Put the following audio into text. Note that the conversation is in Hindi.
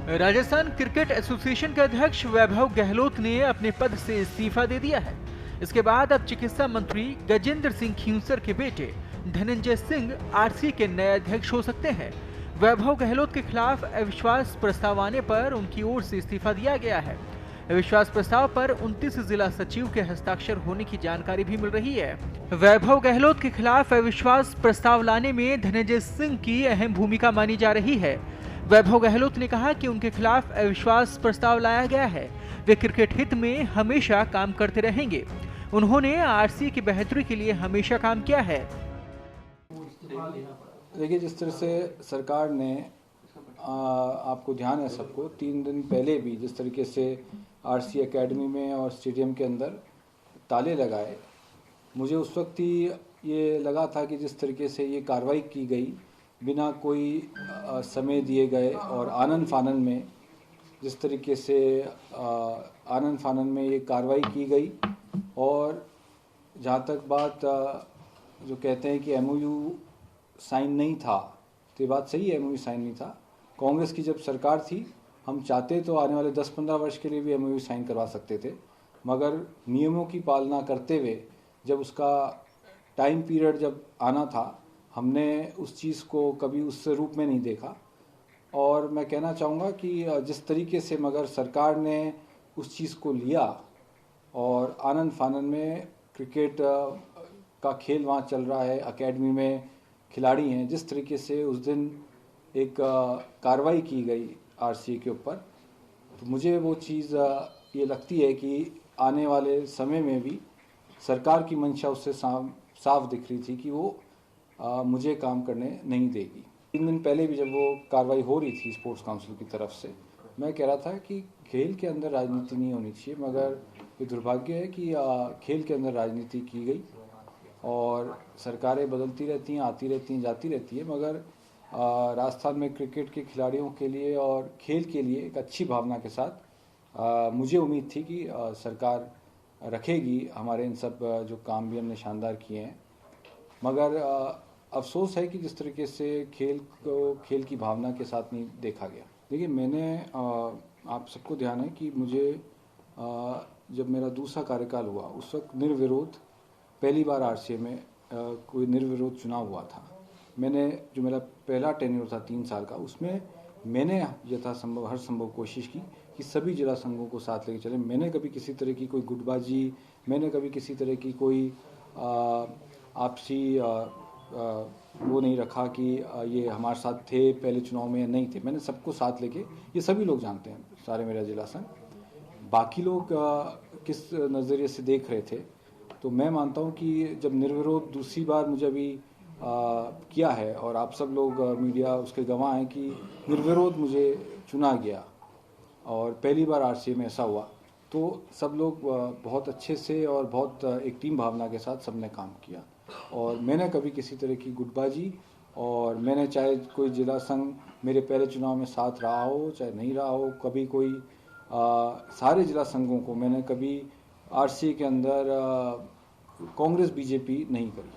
राजस्थान क्रिकेट एसोसिएशन के अध्यक्ष वैभव गहलोत ने अपने पद से इस्तीफा दे दिया है। इसके बाद अब चिकित्सा मंत्री गजेंद्र सिंह खींवसर के बेटे धनंजय सिंह आरसी के नए अध्यक्ष हो सकते हैं। वैभव गहलोत के खिलाफ अविश्वास प्रस्ताव आने पर उनकी ओर से इस्तीफा दिया गया है। अविश्वास प्रस्ताव पर 29 जिला सचिव के हस्ताक्षर होने की जानकारी भी मिल रही है। वैभव गहलोत के खिलाफ अविश्वास प्रस्ताव लाने में धनंजय सिंह की अहम भूमिका मानी जा रही है। वैभव गहलोत ने कहा कि उनके खिलाफ अविश्वास प्रस्ताव लाया गया है। वे क्रिकेट हित में हमेशा काम करते रहेंगे। उन्होंने आरसी की बेहतरी के लिए हमेशा काम किया है। देखिए, जिस तरह से सरकार ने आपको ध्यान है सबको 3 दिन पहले भी जिस तरीके से आरसी एकेडमी में और स्टेडियम के अंदर ताले लगाए, मुझे उस वक्त ही ये लगा था कि जिस तरीके से ये कार्रवाई की गई बिना कोई समय दिए गए और आनन फानन में जिस तरीके से आनन फानन में ये कार्रवाई की गई, और जहाँ तक बात जो कहते हैं कि एमओयू साइन नहीं था, तो ये बात सही है, एमओयू साइन नहीं था। कांग्रेस की जब सरकार थी, हम चाहते तो आने वाले 10-15 वर्ष के लिए भी एमओयू साइन करवा सकते थे, मगर नियमों की पालना करते हुए जब उसका टाइम पीरियड जब आना था, हमने उस चीज़ को कभी उस रूप में नहीं देखा। और मैं कहना चाहूँगा कि जिस तरीके से मगर सरकार ने उस चीज़ को लिया और आनंद फानन में क्रिकेट का खेल वहाँ चल रहा है, एकेडमी में खिलाड़ी हैं, जिस तरीके से उस दिन एक कार्रवाई की गई आरसी के ऊपर, तो मुझे वो चीज़ ये लगती है कि आने वाले समय में भी सरकार की मंशा उससे साफ दिख रही थी कि वो मुझे काम करने नहीं देगी। 3 दिन पहले भी जब वो कार्रवाई हो रही थी स्पोर्ट्स काउंसिल की तरफ से, मैं कह रहा था कि खेल के अंदर राजनीति नहीं होनी चाहिए, मगर ये दुर्भाग्य है कि खेल के अंदर राजनीति की गई और सरकारें बदलती रहती हैं, आती रहती हैं, जाती रहती है, मगर राजस्थान में क्रिकेट के खिलाड़ियों के लिए और खेल के लिए एक अच्छी भावना के साथ मुझे उम्मीद थी कि सरकार रखेगी हमारे इन सब जो काम भी हमने शानदार किए हैं। मगर अफसोस है कि जिस तरीके से खेल को खेल की भावना के साथ नहीं देखा गया। देखिए, मैंने आप सबको ध्यान है कि मुझे जब मेरा दूसरा कार्यकाल हुआ उस वक्त निर्विरोध पहली बार आरसीए में कोई निर्विरोध चुनाव हुआ था। मैंने जो मेरा पहला टेन्योर था 3 साल का, उसमें मैंने यथासंभव हर संभव कोशिश की कि सभी जिला संघों को साथ लेके चले। मैंने कभी किसी तरह की कोई गुटबाजी, मैंने कभी किसी तरह की कोई आपसी वो नहीं रखा कि ये हमारे साथ थे पहले चुनाव में या नहीं थे। मैंने सबको साथ लेके, ये सभी लोग जानते हैं, सारे मेरा जिला संघ, बाकी लोग किस नज़रिए से देख रहे थे, तो मैं मानता हूँ कि जब निर्विरोध दूसरी बार मुझे अभी किया है और आप सब लोग मीडिया उसके गवाह हैं कि निर्विरोध मुझे चुना गया और पहली बार आरसीए में ऐसा हुआ, तो सब लोग बहुत अच्छे से और बहुत एक टीम भावना के साथ सबने काम किया। और मैंने कभी किसी तरह की गुटबाजी, और मैंने चाहे कोई जिला संघ मेरे पहले चुनाव में साथ रहा हो चाहे नहीं रहा हो, कभी कोई सारे जिला संघों को मैंने कभी आरसीए के अंदर कांग्रेस बीजेपी नहीं करी।